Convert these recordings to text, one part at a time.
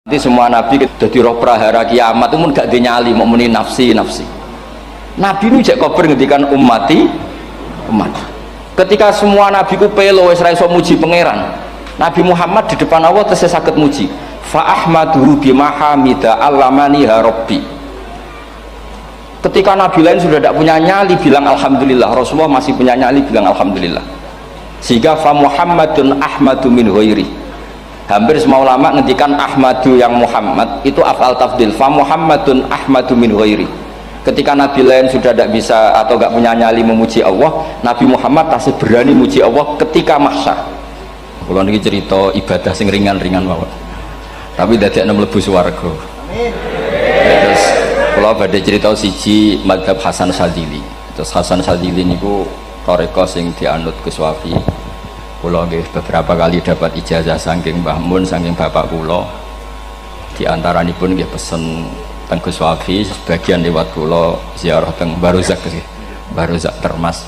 Nanti semua nabi jadi roh prahara kiamat itu pun gak dinyali mau muni nafsi. Nabi ini cek kober ngendikan umat. Ketika semua nabi ku pelo wis ra iso muji pangeran, Nabi Muhammad di depan Allah tesih saged muji. Fa ahmaduhu bima hamida allamani ha rabbi. Ketika nabi lain sudah tidak punya nyali bilang alhamdulillah, Rasulullah masih punya nyali bilang alhamdulillah. Sehingga fa Muhammadun ahmadu min ghairi. Hampir semua ulama ngendikan ahmadu yang Muhammad itu af'al tafdil. Fa Muhammadun ahmadu min ghairi. Ketika nabi lain sudah tidak bisa atau tidak punya nyali memuji Allah, Nabi Muhammad masih berani memuji Allah ketika mahsyar. Kalau ini cerita ibadah sing ringan-ringan mawon. Tapi dadekno mlebu swarga. Amin. Terus kalau badhe cerita siji mazhab Hasan Syadzili. Terus Hasan Syadzili niku thariqah sing dianut Gus Wafi. Kula nggih beberapa kali dapat ijazah saking Mbah Mun saking bapak kula. Di antaranipun nggih pesen teng Gus Wafi, sebagian lewat kula ziarah teng Baruzak nggih. Baruzak Termas.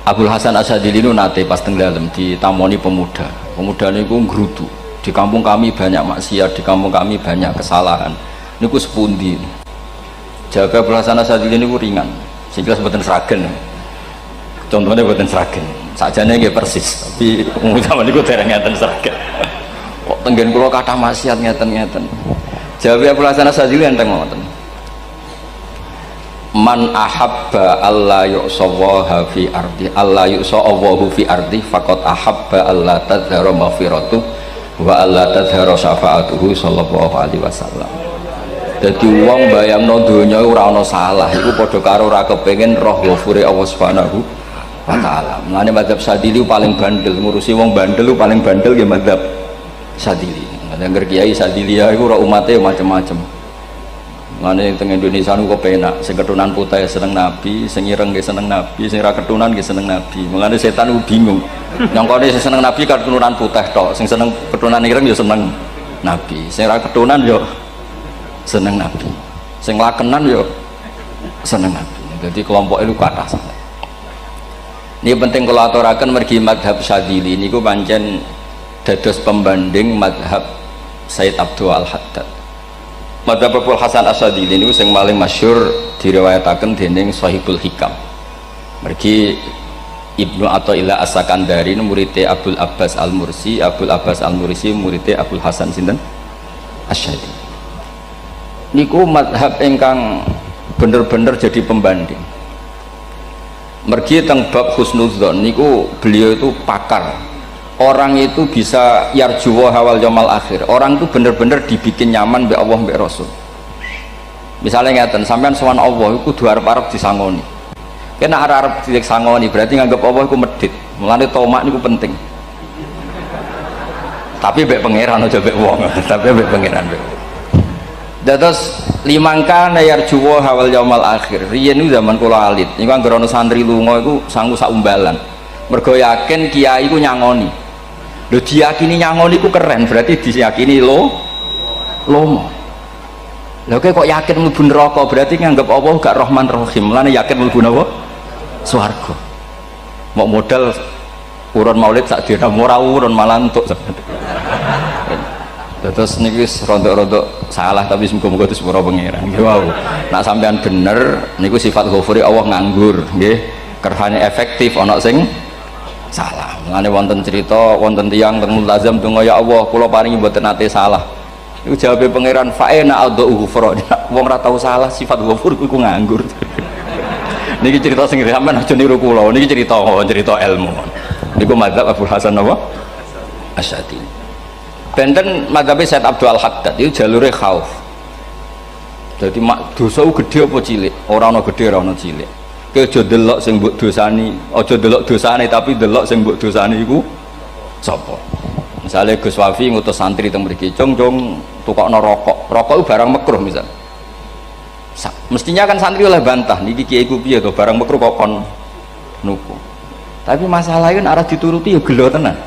Abdul Hasan Asyadzili nu nate pas teng dalem ditamoni pemuda. Pemuda niku ngrudu. Di kampung kami banyak maksiat, di kampung kami banyak kesalahan. Niku sepundi? Jawab Abdul Hasan Asyadzili niku ringan. Sing jelas mboten sragen. Contohnya mboten sragen. Sajane nggih persis, tapi umumnya niku dereng ngeten sragen. Kok tenggen kula kathah maksiat ngeten-ngeten. Jawab Abdul Hasan Asyadzili enteng ngoten. Man ahabba alla yu'sawaha fi ardi alla yu'sawahu fi ardi faqad ahabba alla tadhara maghfiratu wa alla tadhara syafaatuhu sallallahu alaihi wasallam. Dadi wong bayangno donya ora ana salah iku padha karo ora kepengin roh ghafure Allah Subhanahu wa taala. Mulane mazhab Syadzili paling bandel, ngurusi wong bandel paling bandel nggih mazhab Syadzili. Angger kiai Syadzili iku ora umate macam-macam. Mulane teng Indonesia niku kepenak, sing keturunan putih seneng nabi, sing ireng nggih seneng nabi, sing ra keturunan nggih seneng nabi. Mulane setan niku bingung. Nyangkone sing seneng nabi keturunan putih tok, sing seneng keturunan ireng ya seneng nabi, sing ra keturunan ya seneng nabi, sing lakenan ya seneng nabi. Jadi kelompok itu kathah sangat. Ini penting kalau aturaken mergi mazhab Syadzili niku pancen dados pembanding mazhab Sayyid Abdul Al-Haddad. Mazhab Abdul Hasan Asyadzili niku sing paling masyhur diriwayataken dening Shahibul Hikam. Mergi Ibnu Athaillah As-Sakandari muridé Abdul Abbas Al-Mursi, Abdul Abbas Al-Mursi muridé Abdul Hasan sinten Asyadzili. Niku mazhab ingkang bener-bener jadi pembanding. Mergi teng bab husnudzon niku beliau itu pakar. Orang itu bisa yarjuwa hawal yaumil akhir. Orang itu bener-bener dibikin nyaman mbek Allah mbek Rasul. Misalnya ngeten, sampean sowan Allah iku kudu arep-arep disangoni. Kena arep disangoni berarti nganggep Allah iku medhit. Mulane tomak niku penting. Tapi mbek pangeran aja mbek wong, tapi mbek pangeran mbek. Dados limangka yarjuwa hawal yaumil akhir. Riyen niku zaman kula alit, niku anggere ana santri lunga iku sangu sak umbalan. Mergo yakin kiai iku nyangoni. Lho diyakini nyangoni ku keren, berarti diyakini lomo. Lha kok yakin mlebu neraka, berarti nganggep Allah gak Rahman Rahim. Mulane yakin mlebu napa? Swarga. Mau modal urun maulid sak dina ora urun malah entuk. Terus niki wis rontok-rontok salah tapi muga-muga itu sepuro pangeran. Nggih wau. Nek sampean bener niku sifat ghafuri Allah nganggur, nggih. Kerhane efektif ana sing salah. Mulane wonten cerita wonten tiyang teng multazam donga ya Allah kula paringi mboten nate salah. Iku jawabe pangeran fa'ena adhu ghufra. Wong ora tau salah sifat ghafur iku nganggur. Niki cerita sing sampean aja niru kula. Niki cerita ilmu. Niku mazhab Abdul Hasan apa? Asyadzili. Benten mazhab Sayyid Abdul Al-Haddad itu jalure khauf. Dadi dosa gede apa cilik? Ora ana gede ora ana cilik. Ki aja delok sing mbok dosani, aja delok dosane tapi delok sing mbok dosani iku sapa. Misale Gus Wafi ngutus santri teng mriki, "Cung, tukokno rokok." Rokok itu barang makruh misal. Mestinya kan santri oleh bantah, niki kiai ku piye to barang makruh kok kon nuku. Tapi masalahnya arah dituruti ya gelo tenan.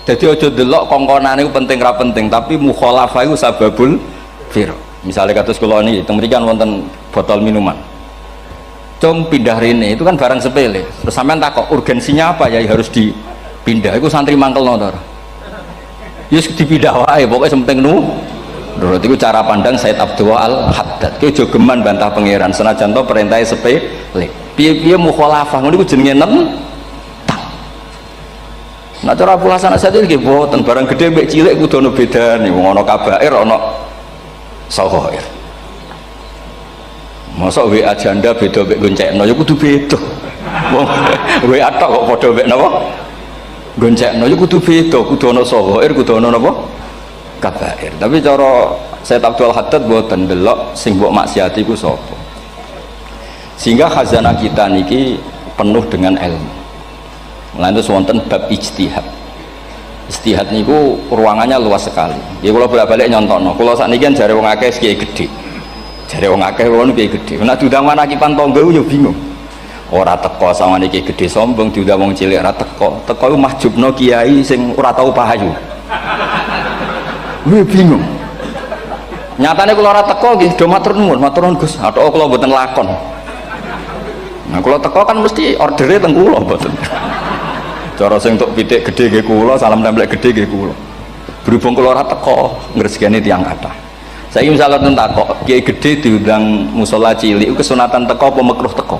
Jadi aja delok kongkonane iku penting ra penting, tapi mukhalafah iku sababul fir. Misalnya kados kula niki teng mriki kan wonten botol minuman. Cung pindah rene itu kan barang sepele. Terus sampean takok urgensinya apa ya harus dipindah. Iku santri mangkelno to. Yus dipidah wae pokoke penting nurut iku cara pandang Said Abdul Al-Haddad. Ki aja geman bantah pangeran senajan to perintahe sepele. Piye-piye mukhalafah ngono iku jenenge nentang. Nah cara Abdul Hasan Asy'ari nggih boten barang gedhe mek cilik kudu ono bedane wong ana kabair ana saghair. Masa WA janda beda mek goncekno ya kudu beda. Wong WA tok kok padha mek napa? Goncekno ya kudu beda, kudu ana saghair, kudu ana napa? Kabair. Tapi cara Said Abdul Haddad boten delok sing mbok maksiati ku sapa. Sehingga khazanah kita niki penuh dengan ilmu. Lantas wonten bab ijtihad. Ijtihad niku ruangannya luas sekali. Ya kula bolak-balik nyontokno. Kula sakniki kan jare wong akeh kiai gedhe. Jare wong akeh wong kiai gedhe. Nek diundang manakipan tangga yo bingung. Ora teko sawane kiai gedhe sombong diundang wong cilik ora teko. Teko iku mahjubno kiai sing ora tau pahayu. Gue bingung. Nyatane kula ora teko nggih do matur nuwun Gus. Athok kula mboten lakon. Nah kula teko kan mesti ordere teng kula mboten. Cara sing tok pitik gedhe nggih kula, salam templek gedhe nggih kula. Berhubung kula ora teko ngresgeni tiyang kathah. Saiki misale ten takok, kiai gedhe diundang musala cilik kesunatan teko apa makruh teko?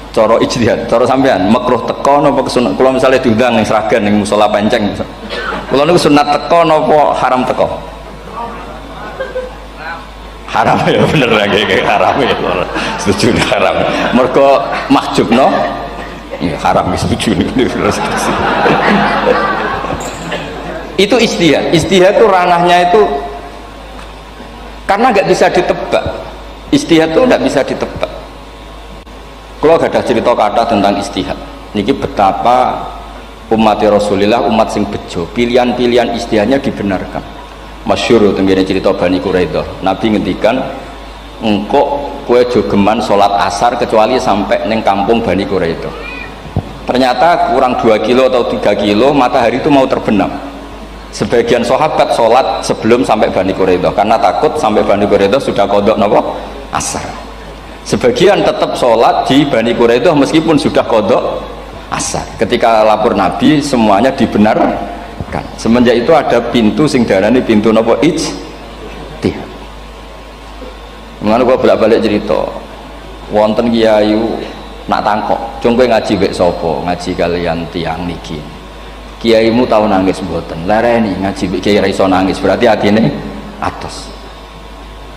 Cara ijtihad, cara sampean makruh teko napa kesunat? Kula misale diundang ning Sragen ning musala Penceng. Kula niku sunat teko napa haram teko? Haram ya bener lagi haram ya. Setuju haram. Mergo mahjubno ya haram setuju niku. Itu ijtihad. Ijtihad itu ranahnya itu karena nggak bisa ditebak. Ijtihad itu nggak bisa ditebak. Kalau ada cerita kata tentang ijtihad, niki betapa umat Rasulullah umat sing bejo, pilihan-pilihan ijtihadnya dibenarkan. Masyhur tenggene cerita Bani Quraidah. Nabi ngendikan, engkau kue jogeman sholat asar kecuali sampai neng kampung Bani Quraidah. Ternyata kurang 2 kilo atau 3 kilo matahari itu mau terbenam. Sebagian sahabat sholat sebelum sampai Bani Quraidah karena takut sampai Bani Quraidah sudah kodok nopo asar. Sebagian tetap sholat di Bani Quraidah meskipun sudah kodok asar. Ketika lapor Nabi semuanya dibenarkan. Semenjak itu ada pintu sing darani pintu nopo ijtihad. Mengenai gua bolak-balik cerita, wonten kiai nak tangkok, cung kowe ngaji mek sapa? Ngaji kalian tiang niki. Kiaimu tahu nangis mboten? Lereni ngaji mek kiai ra iso nangis, berarti atine atos.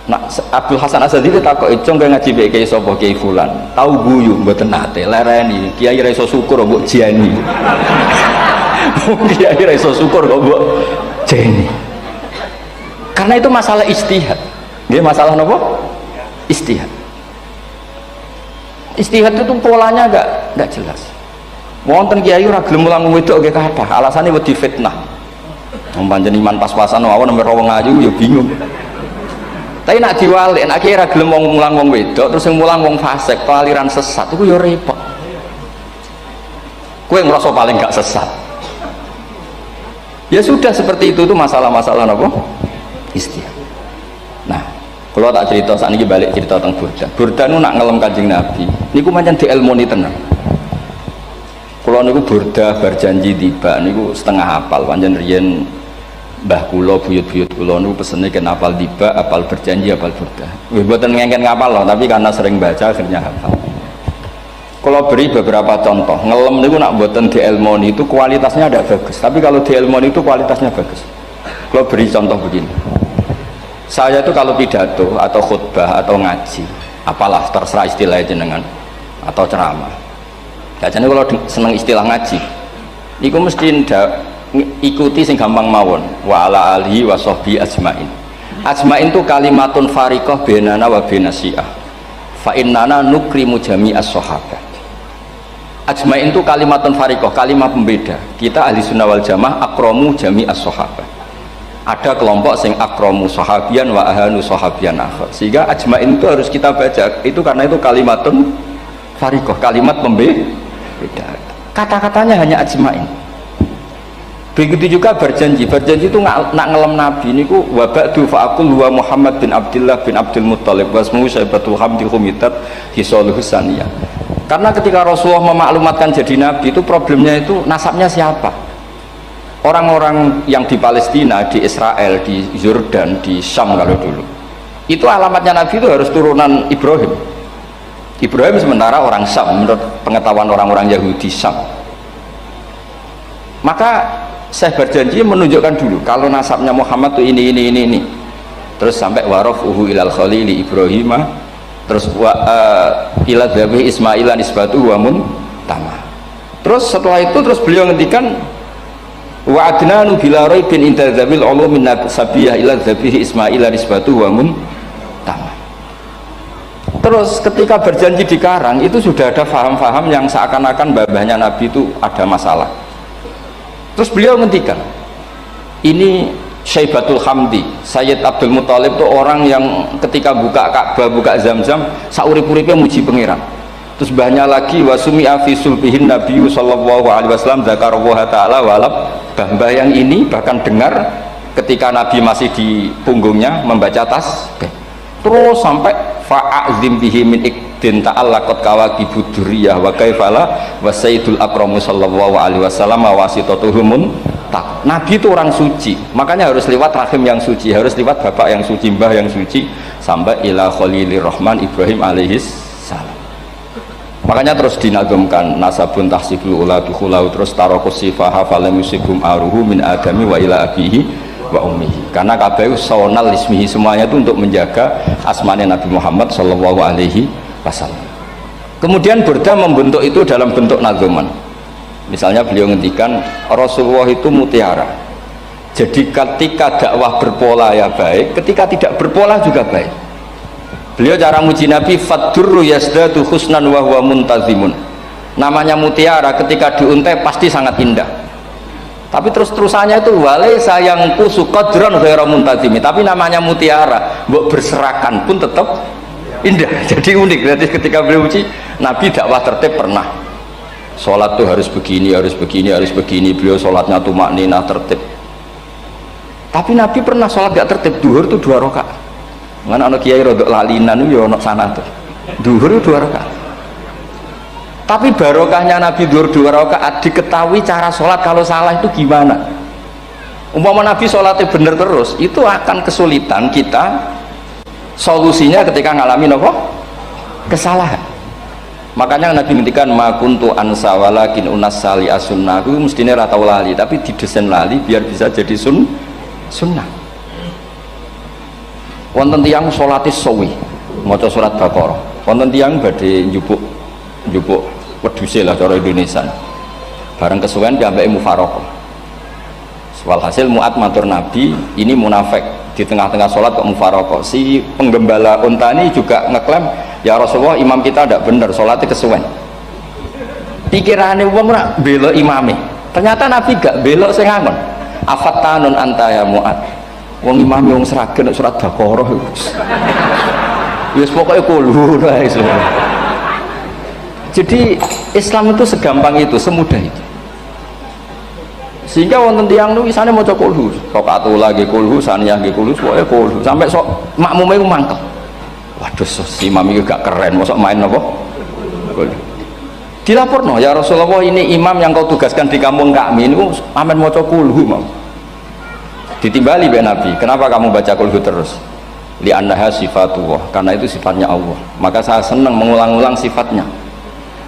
Nak Abdul Hasan Asy'ari takok cung kowe ngaji mek kiai sapa? Kiai fulan. Tahu guyu mboten nate, lereni kiai ra iso syukur mbok jeni. Kiai ra iso syukur kok mbok jeni. Karena itu masalah ijtihad. Nggih masalah napa? Ijtihad. Ijtihad itu polanya enggak jelas. Wonten kiai ora gelem mulang wedok nggih kathah, alasane wedi fitnah. Wong pancen iman pas-pasan mawon nembe wong ayu ya bingung. Tapi nak diwalik, nak kiai ora gelem mulang wong wedok terus sing mulang wong fasik, aliran sesat iku ya repot. Kowe ngrasa paling gak sesat. Ya sudah seperti itu tuh masalah-masalah apa? Ijtihad. Nah, kalau tak cerita saat ini balik cerita tentang Burda. Burda nu nak ngelem Kanjeng Nabi. Niku pancen dielmoni tenan. Kalau niku Burda berjanji tiba niku setengah hafal pancen riyen mbah kula buyut-buyut kula niku pesene ken hafal tiba, hafal berjanji, hafal Burda. Wis mboten ngengken ngapal loh, tapi karena sering baca akhirnya hafal. Kalau beri beberapa contoh, ngelem niku nak mboten dielmoni itu kualitasnya ada bagus, tapi kalau dielmoni itu kualitasnya bagus. Kalau beri contoh begini. Saya itu kalau pidato atau khutbah atau ngaji, apalah terserah istilah jenengan atau ceramah. Biasanya kalau seneng istilah ngaji, niku mesti ikuti sing gampang mawon. Wa ala alihi wa sahbihi ajmain. Ajmain itu kalimatun fariqah bainana wa bainas syiah. Fa innana nukrimu jami'as sahabat. Ajmain itu kalimatun fariqah, kalimat pembeda. Kita ahli sunnah wal jamaah akramu jami'as sahabat. Ada kelompok sing akramu sahabian wa ahanu sahabian akhir. Sehingga ajmain itu harus kita baca. Itu karena itu kalimatun fariqah, kalimat pembeda. Kata-katanya hanya ajmain. Begitu juga berjanji. Berjanji itu nak ngelem Nabi niku wa ba'du fa aqul wa Muhammad bin Abdullah bin Abdul Muttalib wasmu Syaibatul Hamdi Humitat Hisaluhus Saniyah. Karena ketika Rasulullah memaklumatkan jadi Nabi itu problemnya itu nasabnya siapa? orang-orang yang di Palestina, di Israel, di Yordan, di Syam kalau dulu itu alamatnya Nabi itu harus turunan Ibrahim. Ibrahim sementara orang Syam menurut pengetahuan orang-orang Yahudi Syam. Maka saya berjanji menunjukkan dulu kalau nasabnya Muhammad tuh ini terus sampai warofuhu ilal khalili Ibrahim, terus ila dhabi Ismailan isbatu wa muntama. Terus setelah itu terus beliau ngendikan wa adnanu bila raibin inda dzabil ulumin sabiyah ila dhabihi Ismailan isbatu wa muntama. Terus ketika berjanji di Karang itu sudah ada faham-faham yang seakan-akan babahnya Nabi itu ada masalah. Terus beliau ngendikan ini Syaibatul Hamdi, Sayyid Abdul Muthalib itu orang yang ketika buka Ka'bah, buka Zam-Zam saurip-uripnya muji pangeran. Terus banyak lagi wasumi'a fi sulbihin Nabi sallallahu alaihi wasallam dzakarallaha ta'ala walab. Mbah yang ini bahkan dengar ketika Nabi masih di punggungnya membaca tasbih. Terus sampai fa'azim bihi min ikdin ta'allaqat kawakibud durriyah wa kaifala wa sayyidul akramu sallallahu alaihi wasallam wasitatuhumun tak. Nabi itu orang suci, makanya harus lewat rahim yang suci, harus lewat bapak yang suci, mbah yang suci, sampai ila khalilir rahman Ibrahim alaihis salam. Makanya terus dinagumkan nasabun tahsibul ula bikhulau, terus tarokus sifaha falam yusibhum aruhu min adami wa ila abihi wa ummihi, karena kabeh sonal ismihi, semuanya itu untuk menjaga asmane Nabi Muhammad sallallahu alaihi wasallam. Kemudian Burda membentuk itu dalam bentuk nazuman. Misalnya beliau ngendikan Rasulullah itu mutiara, jadi ketika dakwah berpola ya baik, ketika tidak berpola juga baik. Beliau cara muji Nabi faddurru yazdatu husnan wa huwa muntazimun, namanya mutiara ketika diuntai pasti sangat indah, tapi terus-terusannya itu wale sayang kusu qadron ghairu muntazimi, tapi namanya mutiara mbok berserakan pun tetap indah. Jadi unik. Berarti ketika beliau uji Nabi dakwah tertib, pernah sholat tuh harus begini, harus begini, harus begini, beliau sholatnya tumak ninah tertib. Tapi Nabi pernah sholat gak tertib, duhur tuh 2 rakaat. Mana anak kiai rodok lalinan itu ya anak sana tuh duhur 2 rakaat. Tapi barokahnya Nabi duhur 2 rakaat diketahui cara sholat kalau salah itu gimana. Umpama Nabi sholatnya bener terus, itu akan kesulitan kita solusinya ketika ngalamin apa? Kesalahan. Makanya Nabi ngendikan ma kuntu ansa walakin unassali as-sunnah, itu mestinya ratau lali, tapi didesain lali biar bisa jadi sunnah. Wonten tiyang salate sawi maca surat Baqarah, wonten tiyang badhe njupuk wedhuse lah cara Indonesia, bareng kesuwen piambake mufaraqah. Walhasil Mu'ad matur Nabi, ini munafik di tengah-tengah sholat kok mufaraqah. Si penggembala unta ini juga ngeklaim, ya Rasulullah imam kita tidak benar, sholatnya kesuwen. Pikirannya wong ora belok imame, ternyata Nabi gak belok sing ngangon. Afattanun anta ya Mu'ad, wong imam wong seragen surat Baqarah wis pokoke kulhu wae. Jadi Islam itu segampang itu, semudah itu, sehingga wonten tiyang nu isane maca kulhu, rakaat lagi kulhu, saniyah nggih kulhu, pokoke kulhu sampai sok makmume ku mangkel. Waduh, si imam iki gak keren, mosok main apa? Kulhu. Dilaporno, ya Rasulullah ini imam yang kau tugaskan di kampung kami ini amen maca kulhu mau. Ditimbali be Nabi, kenapa kamu baca kulhu terus? Li'annaha sifatullah, karena itu sifatnya Allah, maka saya senang mengulang-ulang sifatnya.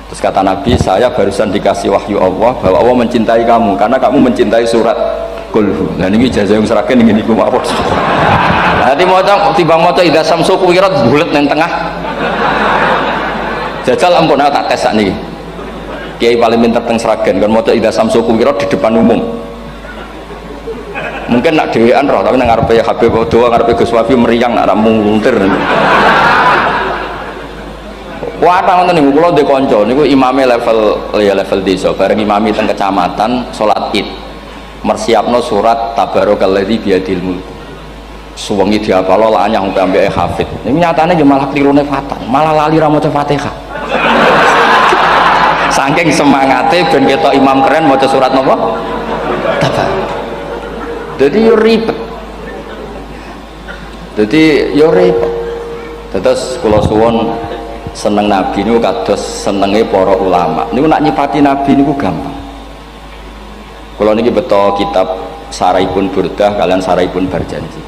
Terus kata Nabi, saya barusan dikasih wahyu Allah bahwa Allah mencintai kamu karena kamu mencintai surat kulhu. Nah ini ijazah yang seragam ini ku apa? Nanti mau timbang mau idza samsu kuwirat bulet nang tengah. Jajal ampun tak tes sak niki. Kiai paling pinter teng seragam kan mau idza samsu kuwirat di depan umum. Mungkin nak dhewean roh, tapi nang ngarepe Habib Doa, ngarepe Gus Wafi meriang nak muntir. Wah, ngoten niku kula ndek kanca niku imame level desa, bareng imami teng kecamatan salat Id. Mersiapno surat Tabarakalladzi biyadil mulk. Suwengi diapalo lanyah sampe ambeke hafid. Niku nyatane nggih malah klirune fatal, malah lali ra maca Fatihah. Saking semangate ben ketok imam keren maca surat napa? Tabar. Jadi yo ribet. Terus kula suwun seneng Nabi niku kados senenge para ulama. Niku nak nyipati Nabi niku gampang. Kalau niki betul kitab Saraipun Burdah kalian Saraipun Barjanji.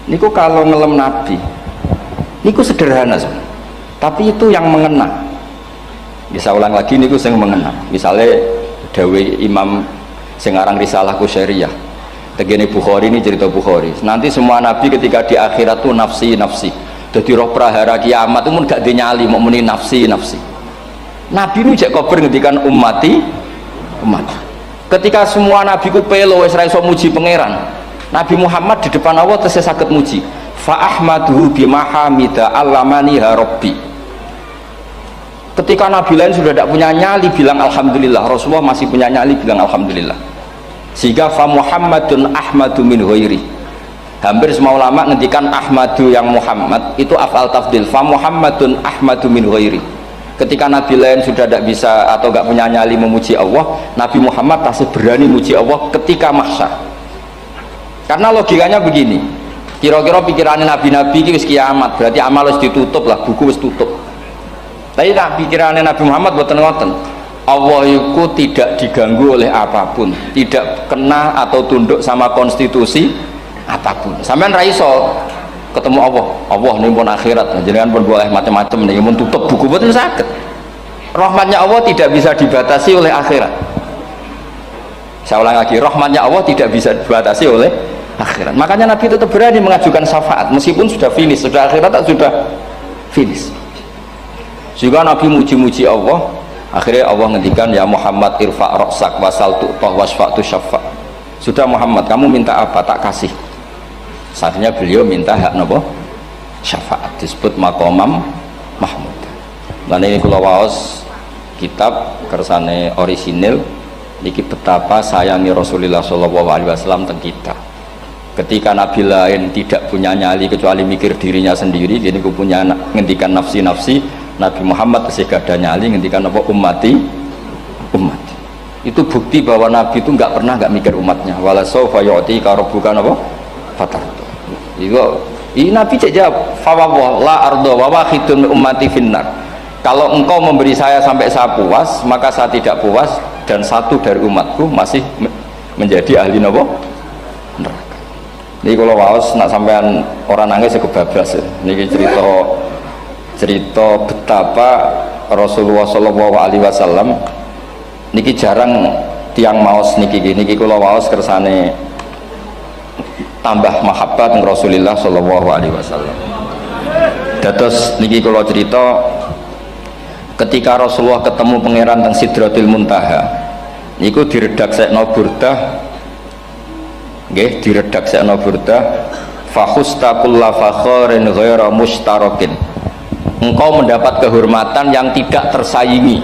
Niku kalau ngelem Nabi, niku sederhana sebenarnya. Tapi itu yang mengena. Bisa ulang lagi niku sing mengena. Misalnya Dawe Imam sing aran Risalah Qusyariyah. Tegene Bukhari ini cerita Bukhari. Nanti semua nabi ketika di akhirat tuh nafsi. Jadi roh prahara kiamat itu mun gak dinyali mau muni nafsi. Nabi ini cek kober ngendikan umat. Ketika semua nabi ku pelo wis ra iso muji pangeran, Nabi Muhammad di depan Allah tesih saged muji. Fa ahmaduhu bimahamida allamani ha rabbi. Ketika nabi lain sudah tidak punya nyali bilang alhamdulillah, Rasulullah masih punya nyali bilang alhamdulillah. Sehingga fa Muhammadun ahmadu min ghairi. Hampir semua ulama ngendikan ahmadu yang Muhammad itu afal tafdil. Fa Muhammadun ahmadu min ghairi. Ketika nabi lain sudah tidak bisa atau tidak punya nyali memuji Allah, Nabi Muhammad masih berani memuji Allah ketika mahsyar. Karena logikanya begini, kira-kira pikirannya nabi-nabi itu kiamat, berarti amal harus ditutup lah, buku harus tutup. Tapi pikirannya Nabi Muhammad buatan ngoten, Allah itu tidak diganggu oleh apapun, tidak kena atau tunduk sama konstitusi apapun. Sampean ra iso ketemu Allah nih pun akhirat, jangan pun boleh macam-macam nih, pun tutup buku betul sakit. Rahmatnya Allah tidak bisa dibatasi oleh akhirat. Saya ulang lagi, rahmatnya Allah tidak bisa dibatasi oleh akhirat. Makanya Nabi tetap berani mengajukan syafaat meskipun sudah finish, sudah akhirat sudah finish. Juga Nabi muji-muji Allah, akhirnya Allah ngendikan ya Muhammad irfa' ra'sak wasal tu'tah wasfa'tu syafa'. Sudah Muhammad, kamu minta apa tak kasih. Saatnya beliau minta hak nopo syafaat, disebut maqamam mahmud. Lan ini kula waos kitab kersane orisinil niki betapa sayangi Rasulullah sallallahu alaihi wasallam teng kita. Ketika nabi lain tidak punya nyali kecuali mikir dirinya sendiri, jadi ku punya ngendikan nafsi. Nabi Muhammad tasih gada nyali ngendikan apa ummati. Itu bukti bahwa nabi itu enggak pernah enggak mikir umatnya. Wala sawfa yu'tika rabbuka apa fatar. Ini Nabi jawab fawwah la ardo wa wahidun ummati finnar. Kalau engkau memberi saya sampai saya puas, maka saya tidak puas dan satu dari umatku masih menjadi ahli neraka. Ini kalau waos nak sampean orang nangis kebablas. Ini cerita betapa Rasulullah Shallallahu Alaihi Wasallam. Niki jarang tiang maos niki kalau waos kersane tambah mahabbat dengan Rasulullah Shallallahu Alaihi Wasallam. Dados niki kalau cerita ketika Rasulullah ketemu pangeran teng Sidratul Muntaha, niku diredaksekno burdah, nggih diredaksekno burdah. Fakhusta kulla fakharin ghaira mustarakin. Engkau mendapat kehormatan yang tidak tersaingi.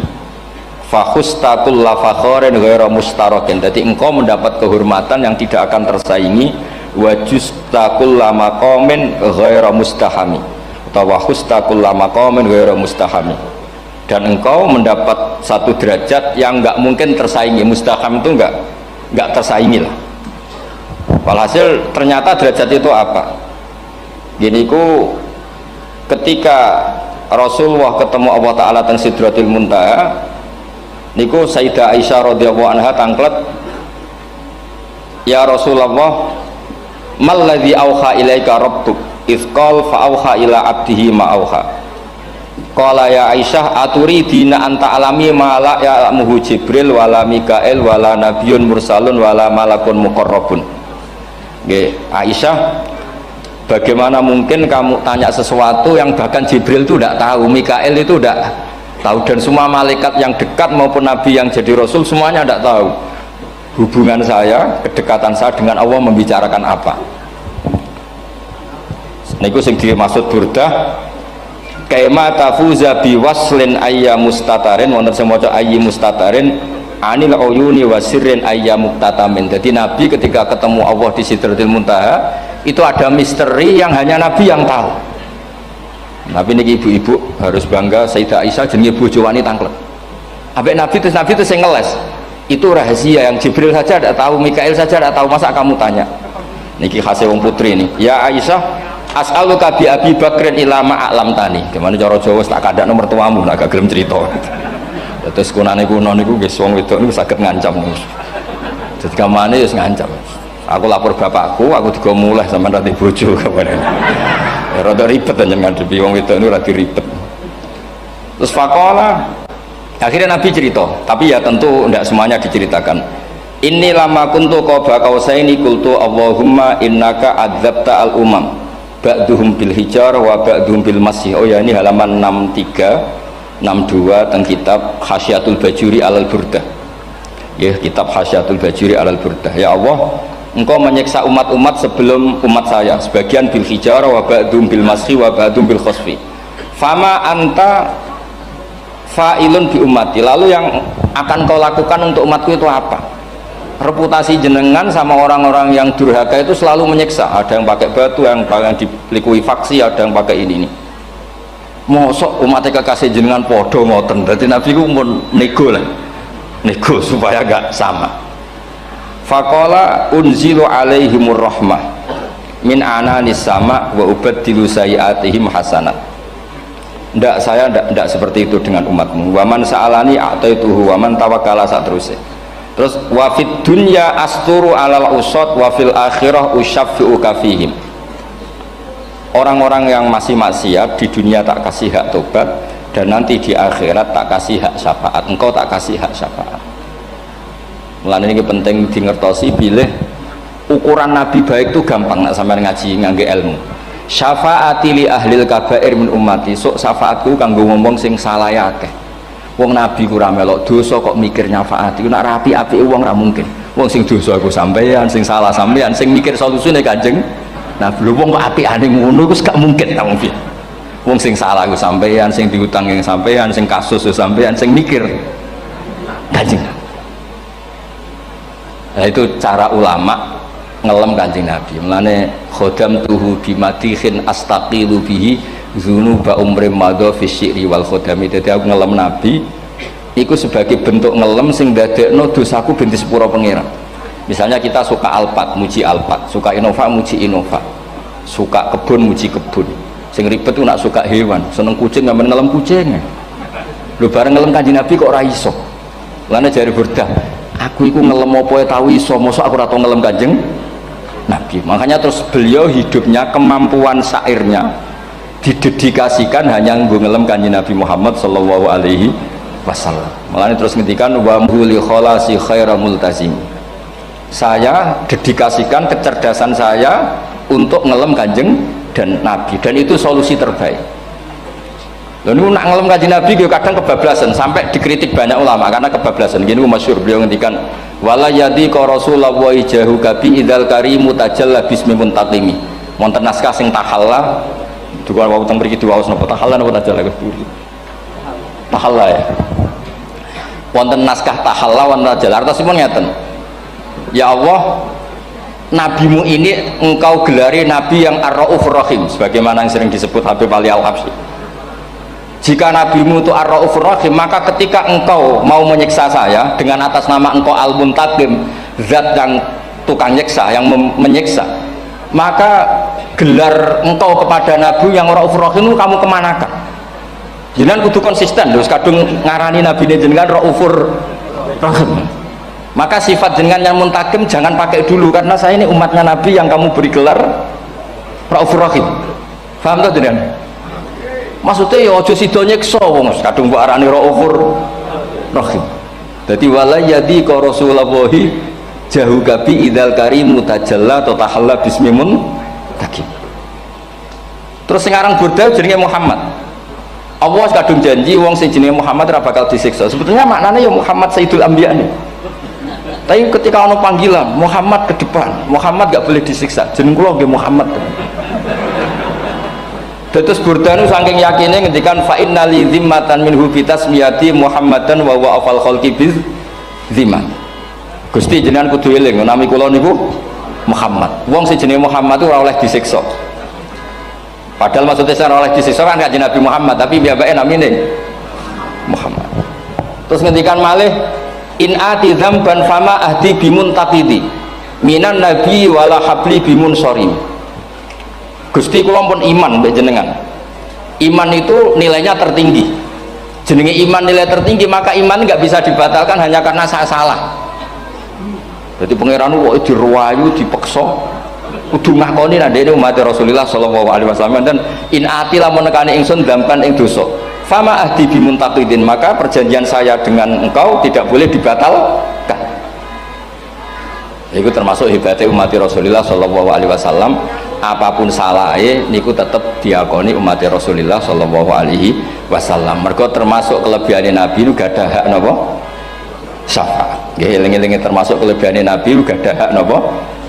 Fakhusta kulla fakharin ghaira mustarakin. Jadi engkau mendapat kehormatan yang tidak akan tersaingi. Wajustakul lama komen ghaira mustahami atau wahustakul lama komen ghaira mustahami, dan engkau mendapat satu derajat yang enggak mungkin tersaingi. Mustaham itu enggak tersaingi lah. Walhasil ternyata derajat itu apa? Gini ku ketika Rasulullah ketemu Allah Ta'ala teng Sidratul Muntaha niku Sayyidah Aisyah radhiyallahu anha tangklet, ya Rasulullah malladzi auha ilaika rabbuk izqal fa auha ila abdihi ma auha. Qala ya Aisyah aturidina anta alami ma la ya'lamuhu Jibril wala Mikail wala nabiyyun mursalun wala malakun muqarrabun. Nggih, Aisyah, bagaimana mungkin kamu tanya sesuatu yang bahkan Jibril itu tidak tahu, Mikail itu tidak tahu, dan semua malaikat yang dekat maupun nabi yang jadi rasul semuanya tidak tahu hubungan saya, kedekatan saya dengan Allah membicarakan apa. Niku sing dimaksud burdah kaima tafuza biwaslin ayya mustatarin, wonten sing maca ayyi mustatarin anil uyuni wasirrin ayya muktatamin. Jadi nabi ketika ketemu Allah di Sidratul Muntaha itu ada misteri yang hanya nabi yang tahu. Nabi niki ibu-ibu harus bangga, Sayyidah Aisyah jenenge bojo wanita tanglet. Ambek nabi itu sing ngeles. Itu rahasia yang Jibril saja tidak tahu, Mikail saja tidak tahu, masa kamu tanya? Niki khasnya wong putri ini. Ya Aisyah, as'aluka bi Abi Bakrin ilama a'lam tani. Gimana cara Jawa tak kadak nomor tuamu, nak gak gelem cerita. Terus kunane kuno niku nggih wong wedok niku saged ngancam niku. Jadi kamane wis ngancam. Aku lapor bapakku, aku juga mulai sama nanti bojo kapan. Ya rada ribet jenengan ngadepi wong wedok niku rada ribet. Terus faqala akhirnya Nabi cerita, tapi ya tentu tidak semuanya diceritakan. Inni lama kuntu qaba qausaini qultu Allahumma innaka adzabta al umam ba'duhum bil hijar wa ba'duhum bil masih. Oh ya, ini halaman 63 62 teng kitab Hasyiatul Bajuri alal Burdah. Ya, kitab Hasyiatul Bajuri alal Burdah. Ya Allah, engkau menyiksa umat-umat sebelum umat saya, sebagian bil hijar wa ba'duhum bil masih wa ba'duhum bil khosfi. Fama anta fa'ilun bi ummati, lalu yang akan kau lakukan untuk umatku itu apa? Reputasi jenengan sama orang-orang yang durhaka itu selalu menyiksa. Ada yang pakai batu, yang dilikuifaksi, ada yang pakai ini. Mosok umatnya kekasih jenengan podo ngoten. Berarti Nabi ku mun nego lah, nego supaya gak sama. Faqala unzilu alaihimur rahmah min ananis sama wa ubaddilu sayiatihim hasanat. Ndak, saya ndak seperti itu dengan umatmu. Waman sa'alani a'taituhu waman tawakkala saterusé. Terus wa fid dunya asturu alal usad wa fil akhirah usyaffi'u kafihim. Orang-orang yang masih maksiat di dunia tak kasih hak tobat, dan nanti di akhirat tak kasih hak syafaat. Engkau tak kasih hak syafaat. Mulane ini penting dingertosi, bilih ukuran Nabi baik itu gampang nak sampean ngaji ngangge ilmu. Syafaati li ahlil kabair min ummati, sok syafaatku kanggo ngomong sing salah akeh. Wong Nabi ku ra melok dosa kok mikir nyafaati, ku nak rapi-apike wong ra mungkin. Wong sing dosa iku sampean, sing salah sampean, sing mikir solusine Kanjeng Nabi. Lho wong kok apikane ngono iku gak mungkin ta wong piye. Wong sing salah ku sampean, sing diutang yang sampean, sing kasus ku sampean, sing mikir Kanjeng. Nah itu cara ulama ngelem Kanjeng Nabi. Mulane khodam tuhu bimatihin astaqilu bihi zunuba umrim madha fi syi'ri wal khodami. Dadi aku ngelem Nabi iku sebagai bentuk ngelem sing dadekno dosaku ben disepuro pangeran. Misalnya kita suka alpat, muji alpat, suka innova, muji innova, suka kebun, muji kebun. Sing ribet ku nak suka hewan, seneng kucing ngamen ngelem kucing. Lho bareng ngelem Kanjeng Nabi kok ora iso. Lane jare Burdah, aku iku ngelem apa tau iso, mosok aku ora tau ngelem Kanjeng Nabi. Makanya terus beliau hidupnya, kemampuan syairnya didedikasikan hanya ngelem Kanjeng Nabi Muhammad sallallahu alaihi wasallam. Makanya terus ngendikan wa muli kholasi khaira multazim. Saya dedikasikan kecerdasan saya untuk ngelem Kanjeng dan Nabi, dan itu solusi terbaik. Lalu nak ngelem Kanjeng Nabi kadang kebablasan, sampai dikritik banyak ulama karena kebablasan. Gini masyhur beliau ngendikan wala yadi ka rasulullah jahu kabi idzal karimu tajalla bismi muntaqimi. Wonten naskah sing tahalla juga waktu teng mriki diwaos napa tahalla napa tajalla buri. Tahalla ya. Wonten naskah tahalla wonten tajalla artosipun ngeten. Ya Allah, nabimu ini engkau gelari nabi yang ar-raufur rahim, sebagaimana yang sering disebut Habib Ali Al-Habsyi. Jika nabimu itu ar-raufur rahim, maka ketika engkau mau menyiksa saya dengan atas nama engkau al-muntaqim, zat yang tukang nyiksa, yang menyiksa, maka gelar engkau kepada nabi yang ar-raufur rahim kamu kemanakan? Jenengan kudu konsisten, terus kadung ngarani nabi ini jenengan raufur rahim. Maka sifat jenengan yang muntaqim jangan pakai dulu, karena saya ini umatnya Nabi yang kamu beri gelar Raufur Rahim. Paham tak jenengan? Maksudnya ya aja sida nyiksa wong kadung kok arane Raufur Rahim. Dadi wala yadi ka Rasulullahi jahu kabi idzal karim mutajalla tatahalla bismimun takim. Terus sekarang Burda jenenge Muhammad. Allah kadung janji wong sing jenenge Muhammad ora bakal disiksa. Sebetulnya maknanya ya Muhammad Sayyidul Anbiya nih. Tapi ketika ono panggilan Muhammad ke depan, Muhammad gak boleh disiksa. Jeneng kula nggih Muhammad. Terus Burdanu saking yakinnya ngendikan fa innali zimmatan minhu bi tasmiyati Muhammadan wa wa afal khalqi bi zimman. Gusti jenengan kudu eling nami kula niku Muhammad. Wong sing jenenge Muhammad itu ora oleh disiksa. Padahal maksudnya ora oleh disiksa kan kanjeng Nabi Muhammad, tapi piyambake namine Muhammad. Terus ngendikan malih in ati dzamban fama ahdi bimun taqidi minan nabi wala habli bimun sorim. Gusti kula pun iman mbek jenengan. Iman itu nilainya tertinggi. Jenenge iman nilai tertinggi, maka iman nggak bisa dibatalkan hanya karena saya salah. Jadi pangeran kok diruwayu dipeksa kudu ngakoni nek dene umat Rasulullah sallallahu alaihi wasallam dan in ati lamun nekani ingsun dampan ing dosa fama ahdi bimuntaqidin maka perjanjian saya dengan engkau tidak boleh dibatalkan. Itu termasuk hebatnya umat Rasulullah sallallahu alaihi wasallam, apapun salahnya niku tetap diakoni umat Rasulullah sallallahu alaihi wasallam. Mergo termasuk kelebihan Nabi gak ada hak napa syafaat. Nggih eling-eling termasuk kelebihan Nabi gak ada hak napa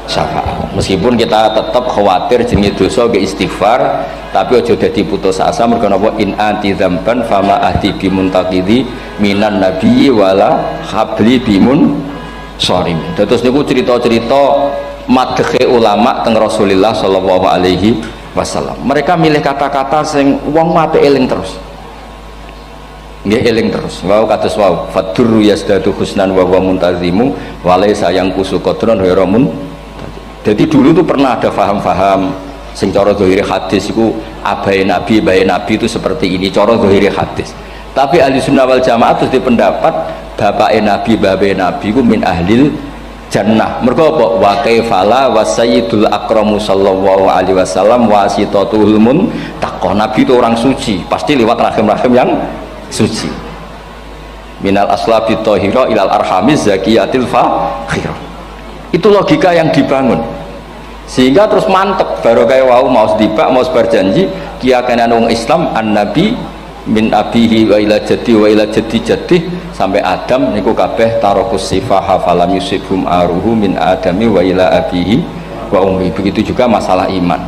syafaat. Meskipun kita tetap khawatir jenenge dosa ke istighfar, tapi aja dadi putus asa mergo napa in anti dzamban fama ahdi bimuntaqidi minan nabiyyi wala habli bimun sorim. Terus niku cerita-cerita madhe ulama teng Rasulullah sallallahu alaihi wasallam. Mereka milih kata-kata sing wong mate eling terus. Nggih eling terus. Wau kados wau fadurru yasdadu husnan wa huwa muntazimu wa laysa yanqusu qadran ghairumun. Jadi dulu tuh pernah ada faham-faham sing cara zahiri hadis iku abai nabi itu seperti ini cara zahiri hadis. Tapi ahli sunnah wal jamaah terus di pendapat bapak nabi ku min ahlil jannah. Mergo apa wa kaifala wa sayyidul akramu sallallahu alaihi wasallam wasitatul muntaqah. Nabi itu orang suci, pasti lewat rahim-rahim yang suci. Minal aslabi thahira ilal arhamiz zakiyatil fakhirah. Itu logika yang dibangun sehingga terus mantep baru kayak wau mau sedibak mau berjanji kiakan wong Islam an nabi min abihi wa ila jaddi sampai Adam niku kabeh tarokus sifaha falam yusibhum aruhu min adami wa ila abihi wa ummi. Begitu juga masalah iman.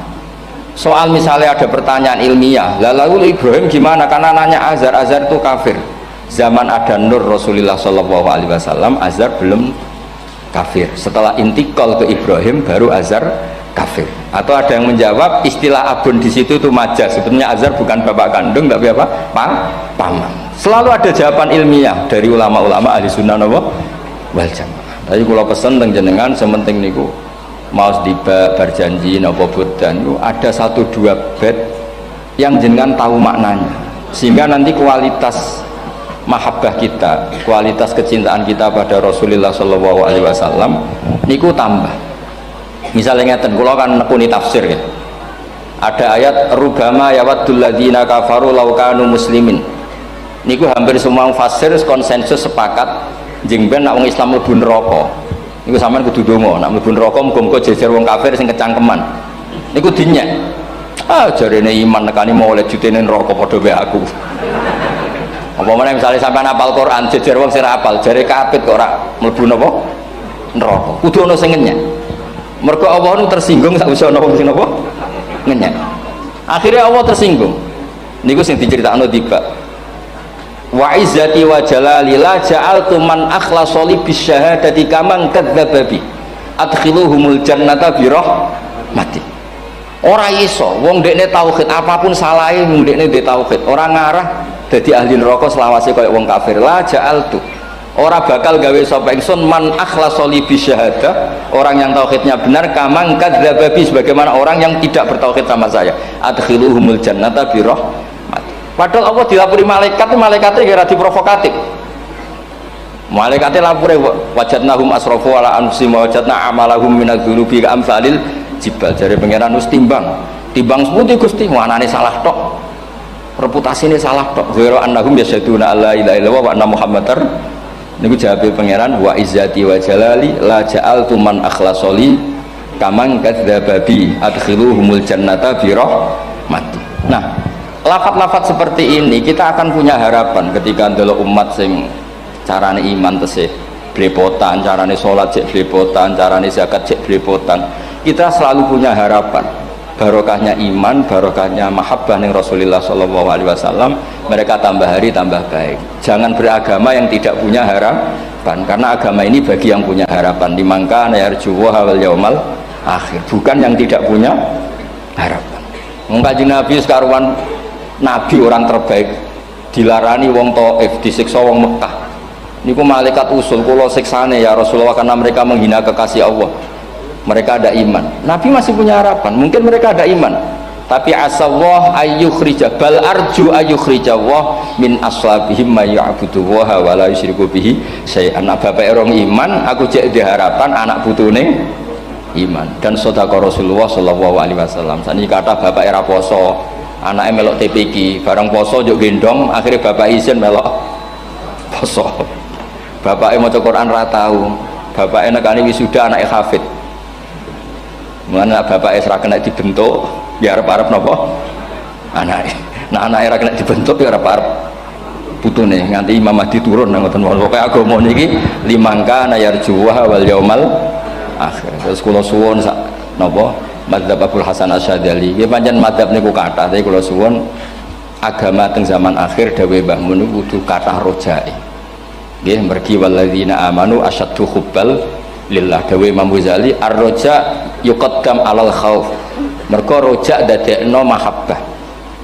Soal misalnya ada pertanyaan ilmiah, lalu Ibrahim gimana karena nanya Azar itu kafir. Zaman ada Nur Rasulullah sallallahu alaihi wasallam Azar belum kafir. Setelah intikal ke Ibrahim baru Azar kafir. Atau ada yang menjawab istilah abun di situ itu majas. Sebetulnya Azar bukan bapak kandung tapi apa? Paman. Selalu ada jawaban ilmiah dari ulama-ulama ahli sunnah wal jamaah. Tapi kalau pesen teng jenengan sementing niku mau berjanji napa bodan ada 1-2 bait yang jenengan tahu maknanya sehingga nanti kualitas mahabbah kita, kualitas kecintaan kita pada Rasulullah sallallahu alaihi wasallam niku tambah. Misalnya ngeten, kula kan nekuni tafsir ya. Ada ayat rubama yawaddul ladzina kafaru law kanu muslimin. Niku hampir semua mufassir konsensus sepakat jeng ben nek wong Islam mlebu neraka. Niku sampean kudu donga, nek mlebu neraka muga-muga jejer wong kafir sing kecangkeman. Niku dinyek. Jarene iman nekani mau oleh jutene neraka padha wae aku. Apa meneh misalnya sampean hafal Quran jejer wong sing hafal jare kapit kok ora mlebu napa neraka. Kudu ana sing ngenyek. Mergo Allah nu tersinggung sak wis ana wong sing napa ngenyek. Akhirnya Allah tersinggung. Niku sing diceritakno tiba. Wa izzati wa jalali la ja'altu man akhlasa li bisyahadati kaman kadzdzaba bi adkhiluhumul jannata bi rahmati. Ora iso wong dekne tauhid apapun salahe wong dekne ndek tauhid ora ngarah dadi ahli neraka selawase kaya wong kafir. La ja'altu ora bakal gawe sapa ingsun man akhlasa li bisyahadah orang yang tauhidnya benar kaman kadzdzaba bi sebagaimana orang yang tidak bertauhid sama saya adkhiluhumul jannata bi rahmati. Padahal Allah dilapuri malaikatnya kira diprovokatif. Malaikatnya lapure wajadnahum asrafu ala anfusihim wa wajadna amalahum minadz-dzunubi ka'amsalil jibal. Jare pangeran wis timbang sepundi Gusti wanane salah tok. Reputasine salah tok. Ghairu annahum yasyaduna alla ilaha illallah wa anna muhammadar. Niku jawabe pangeran wa izzati wa jalali la ja'altu man akhlasoli kaman kadzdzaba bi adkhiluhumul jannata bi rahmati. Nah, lafat-lafat seperti ini kita akan punya harapan ketika ndelok umat sing carane iman tesih blepotan, carane sholat cek blepotan, carane zakat cek blepotan. Kita selalu punya harapan barokahnya iman, barokahnya mahabbah ning Rasulullah sallallahu alaihi wasallam, mereka tambah hari tambah baik. Jangan beragama yang tidak punya harapan, karena agama ini bagi yang punya harapan, dimangka yarjuwa wal yaumal akhir, bukan yang tidak punya harapan. Mengkaji Nabi sekaruan Nabi orang terbaik dilarani wong Taif, disiksa wong Mekah. Niku malaikat usul kula siksane ya Rasulullah karena mereka menghina kekasih Allah. Mereka ada iman. Nabi masih punya harapan. Mungkin mereka ada iman, tapi asawah ayyukhrija bal arju ayyukhrijawah min aslabihim may ya'budu wa la yusyriku bihi syai'an. Bapak orang iman aku cek diharapan anak putune iman dan sedekah Rasulullah sallallahu alaihi wasallam. Saniki kata bapak era poso, anake melok TPQ, bareng poso njuk gendong, akhirnya bapak izin melok poso. Bapake maca Quran ra tau, bapake nekani wisuda anake hafid. Mulane bapake ora kena dibentuk, ya arep-arep napa? Anake. Nah anake ora kena dibentuk ya arep-arep putune nganti Imam Mahdi turun nang ngoten mawon. Pokoke agama niki limangka nayarjuha wal yaumal akhir. Terus kula suwun sak napa madzhab Abdul Hasan Asyadzali. Nggih pancen madzhab niku kathah, tapi kula suwun agama teng zaman akhir dawuh Mbah Mun kudu kathah rojae. Nggih mergi walladzina amanu asyaddu hubbal lillah. Dawuh Imam Ghazali ar-roja yuqaddam alal khauf. Mergo roja dadekno mahabbah.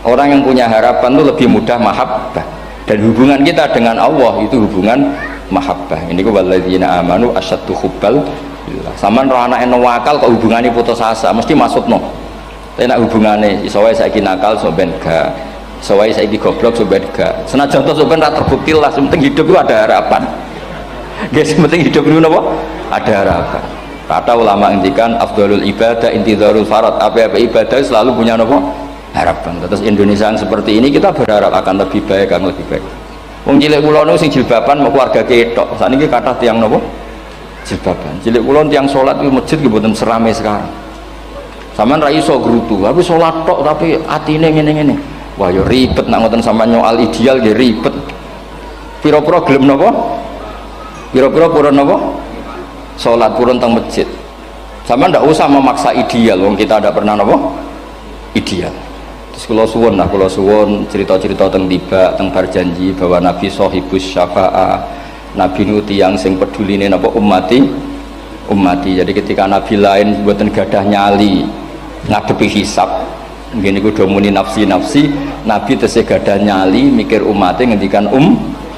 Orang yang punya harapan itu lebih mudah mahabbah. Dan hubungan kita dengan Allah itu hubungan mahabbah. Ini ku walladzina amanu asyaddu hubbal lillah. Saman roh anake wakal kok hubungane putus asa mesti maksudno. Tapi nek hubungane iso wae saiki nakal so ben gak. Iso wae saiki goblok so ben gak. Senajan to so ben ra terbukti lah, penting hidup itu ada harapan. Guys, penting hidup itu napa? Ada harapan. Kata ulama ngendikan afdhalul ibadah intidharul farad. Apa ibadah selalu punya napa? Harapan. Terus Indonesia yang seperti ini kita berharap akan lebih baik, akan lebih baik. Wong cilik kula niku sing jilbaban mau keluarga ketok. Saniki kathah tiyang napa? Jilbaban. Cilik kula tiyang salat di masjid nggih mboten serame sekarang. Sampeyan ra iso grutu, tapi salat tok tapi atine ngene-ngene. Wah ya ribet nak ngoten sampeyan nyoal ideal nggih ribet. Pira-pira gelem napa? Pira-pira purun napa? Salat purun teng masjid. Sampeyan ndak usah memaksa ideal, wong kita ndak pernah napa? Ideal. Terus kula suwun cerita-cerita teng tiba teng berjanji bahwa Nabi sahibus syafa'ah. Nabi nu tiyang sing peduline napa ummati. Jadi ketika Nabi lain mboten gadah nyali ngadepi hisab. Ngene iku do muni nafsi, Nabi tesih gadah nyali mikir umate ngendikan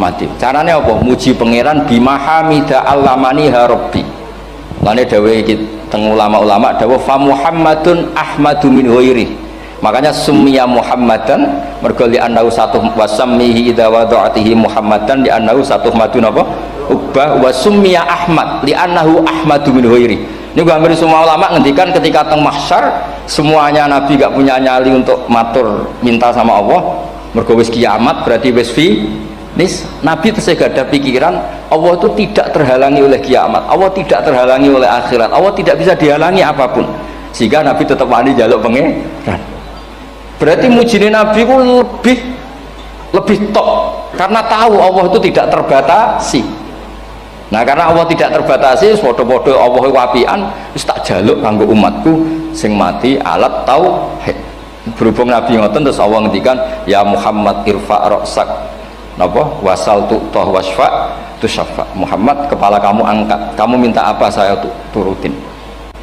mati. Carane apa? Muji pangeran bimahamida allamani rabbi. Lane dawuh iki teng ulama-ulama dawuh fa Muhammadun ahmadu min ghairi. Makanya summiya Muhammadan mergo li annahu satu wasammihi idza wada'atihi Muhammadan li annahu satu madun apa? Ubah wa summiya Ahmad li annahu ahmadu min ghairi. Ini hampir semua ulama ngendikan ketika teng mahsyar semuanya Nabi gak punya nyali untuk matur minta sama Allah mergo wis kiamat berarti wis nis Nabi tesih gak ada pikiran Allah itu tidak terhalangi oleh kiamat, Allah tidak terhalangi oleh akhirat, Allah tidak bisa dihalangi apapun, sehingga Nabi tetap wani jaluk pangeran. Berarti mujine Nabi itu lebih tok karena tahu Allah itu tidak terbatasi. Nah karena Allah tidak terbatasi, podo-podo Allah wapian, wis tak jaluk kanggo umatku sing mati alat tauhid. Berhubung Nabi ngoten terus Allah ngendikan ya Muhammad irfa ra'sak napa wasal tu'tah wasfa tusaffa. Muhammad kepala kamu angkat, kamu minta apa saya turutin.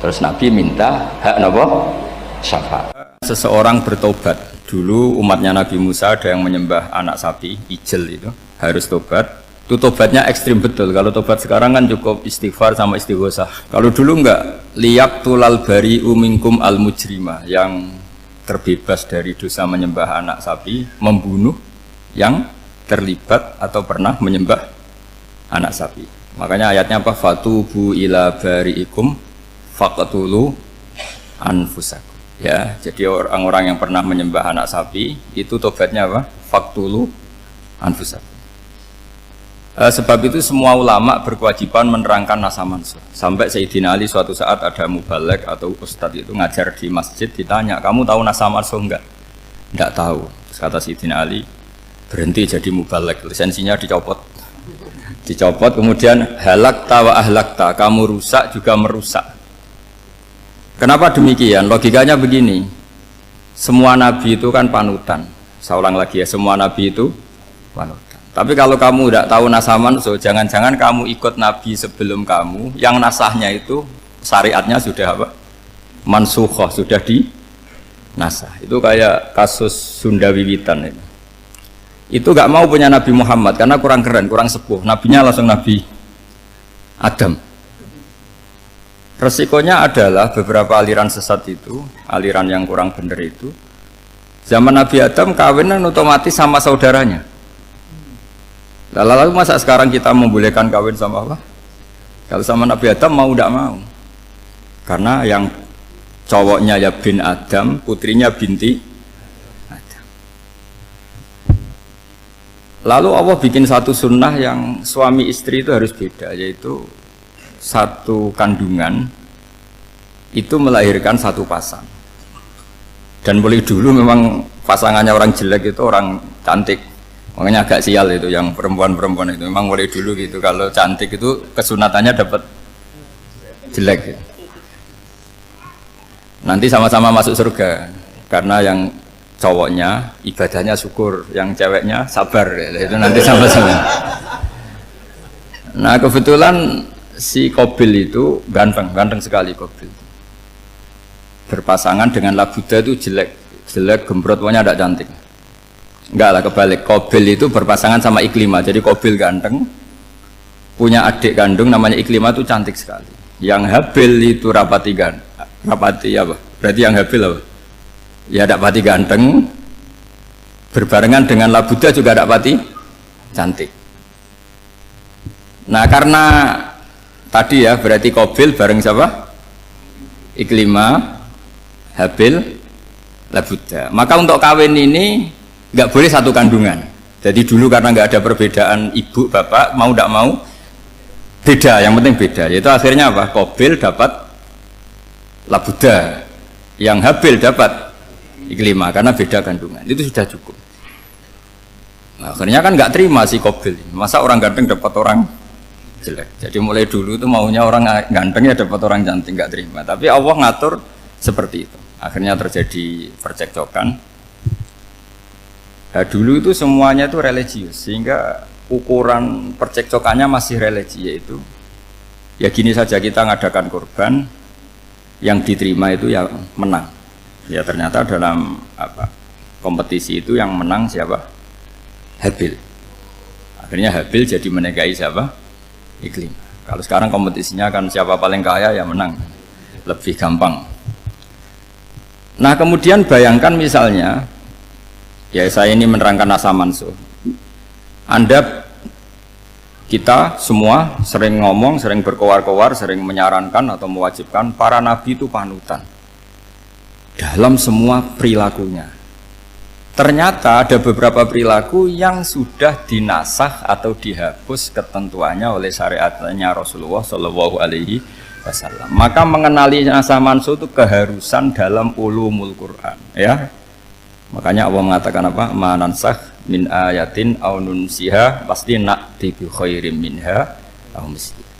Terus Nabi minta hak napa syafaat. Seseorang bertobat. Dulu umatnya Nabi Musa ada yang menyembah anak sapi ijel, itu harus tobat. Itu tobatnya ekstrim betul. Kalau tobat sekarang kan cukup istighfar sama istighosah. Kalau dulu enggak, liyak tulal bari umingkum al mujrimah, yang terbebas dari dosa menyembah anak sapi, membunuh yang terlibat atau pernah menyembah anak sapi. Makanya ayatnya apa? Fatubu ila bariikum faqtulu anfusakum. Ya, jadi orang-orang yang pernah menyembah anak sapi itu tobatnya apa? Faqtulu anfusakum. Sebab itu semua ulama berkewajiban menerangkan nasa mansuh. Sampai Sayyidina Ali suatu saat ada mubalek atau ustadz itu ngajar di masjid, ditanya, kamu tahu nasa mansuh enggak? Enggak tahu. Terus kata Sayyidina Ali, berhenti jadi mubalek, lisensinya dicopot. Dicopot, kemudian halakta wa ahlakta, kamu rusak juga merusak. Kenapa demikian? Logikanya begini, semua nabi itu kan panutan. Saya ulang lagi ya, semua nabi itu panutan. Tapi kalau kamu tidak tahu nasaman, so jangan-jangan kamu ikut nabi sebelum kamu, yang nasahnya itu syariatnya sudah apa? Mansukhoh, sudah di nasah. Itu kayak kasus Sunda Wiwitan ini. Itu gak mau punya Nabi Muhammad karena kurang keren, kurang sepuh. Nabinya langsung Nabi Adam. Resikonya adalah beberapa aliran sesat itu, aliran yang kurang benar itu, Zaman Nabi Adam kawin kan otomatis sama saudaranya. Lalu masa sekarang kita membolehkan kawin sama apa? Kalau sama Nabi Adam mau tidak mau. Karena yang cowoknya ya bin Adam, putrinya binti Adam. Lalu Allah bikin satu sunnah yang suami istri itu harus beda, yaitu satu kandungan itu melahirkan satu pasang. Dan mulai dulu memang pasangannya orang jelek itu orang cantik. Makanya agak sial itu yang perempuan-perempuan itu. Memang mulai dulu gitu. Kalau cantik itu kesunatannya dapat jelek. Gitu. Nanti sama-sama masuk surga. Karena yang cowoknya ibadahnya syukur, yang ceweknya sabar. Itu nanti sama-sama. Nah kebetulan si Qabil itu ganteng sekali Qabil. Berpasangan dengan Labuda itu jelek gembrot, pokoknya tidak cantik. Enggak lah, kebalik. Qabil itu berpasangan sama Iklimah. Jadi Qabil ganteng, punya adik kandung namanya Iklimah itu cantik sekali. Yang Habil itu rapati apa? Berarti yang Habil apa? Ya dapati ganteng, berbarengan dengan Labuda juga dapati cantik. Nah karena tadi ya berarti Qabil bareng siapa? Iklimah, Habil, Labuda. Maka untuk kawin ini nggak boleh satu kandungan. Jadi dulu karena nggak ada perbedaan ibu bapak, mau tidak mau beda. Yang penting beda. Yaitu akhirnya apa? Qabil dapat Labuda, yang Habil dapat Iklimah karena beda kandungan. Itu sudah cukup. Nah, akhirnya kan nggak terima si Qabil. Masa orang ganteng dapat orang jelek. Jadi mulai dulu itu maunya orang ganteng ya dapat orang cantik, nggak terima. Tapi Allah ngatur seperti itu. Akhirnya terjadi percekcokan. Nah, dulu itu semuanya itu religius, sehingga ukuran percekcokannya masih religi, yaitu ya gini saja, kita ngadakan kurban, yang diterima itu ya menang. Ya ternyata dalam kompetisi itu yang menang siapa? Habil. Akhirnya Habil jadi menikahi siapa? Iklimah. Kalau sekarang kompetisinya kan siapa paling kaya ya menang, lebih gampang. Nah kemudian bayangkan misalnya, ya saya ini menerangkan asa mansuh. Kita semua sering ngomong, sering berkoar-koar, sering menyarankan atau mewajibkan para nabi itu panutan dalam semua perilakunya. Ternyata ada beberapa perilaku yang sudah dinasakh atau dihapus ketentuannya oleh syariatnya Rasulullah Shallallahu Alaihi Wasallam. Maka mengenali nasakh mansukh itu keharusan dalam ulumul Quran, ya. Makanya Allah mengatakan apa? Ma nansakh min ayatin aw nunsiha pasti na'ti bi khairim minha aw misliha.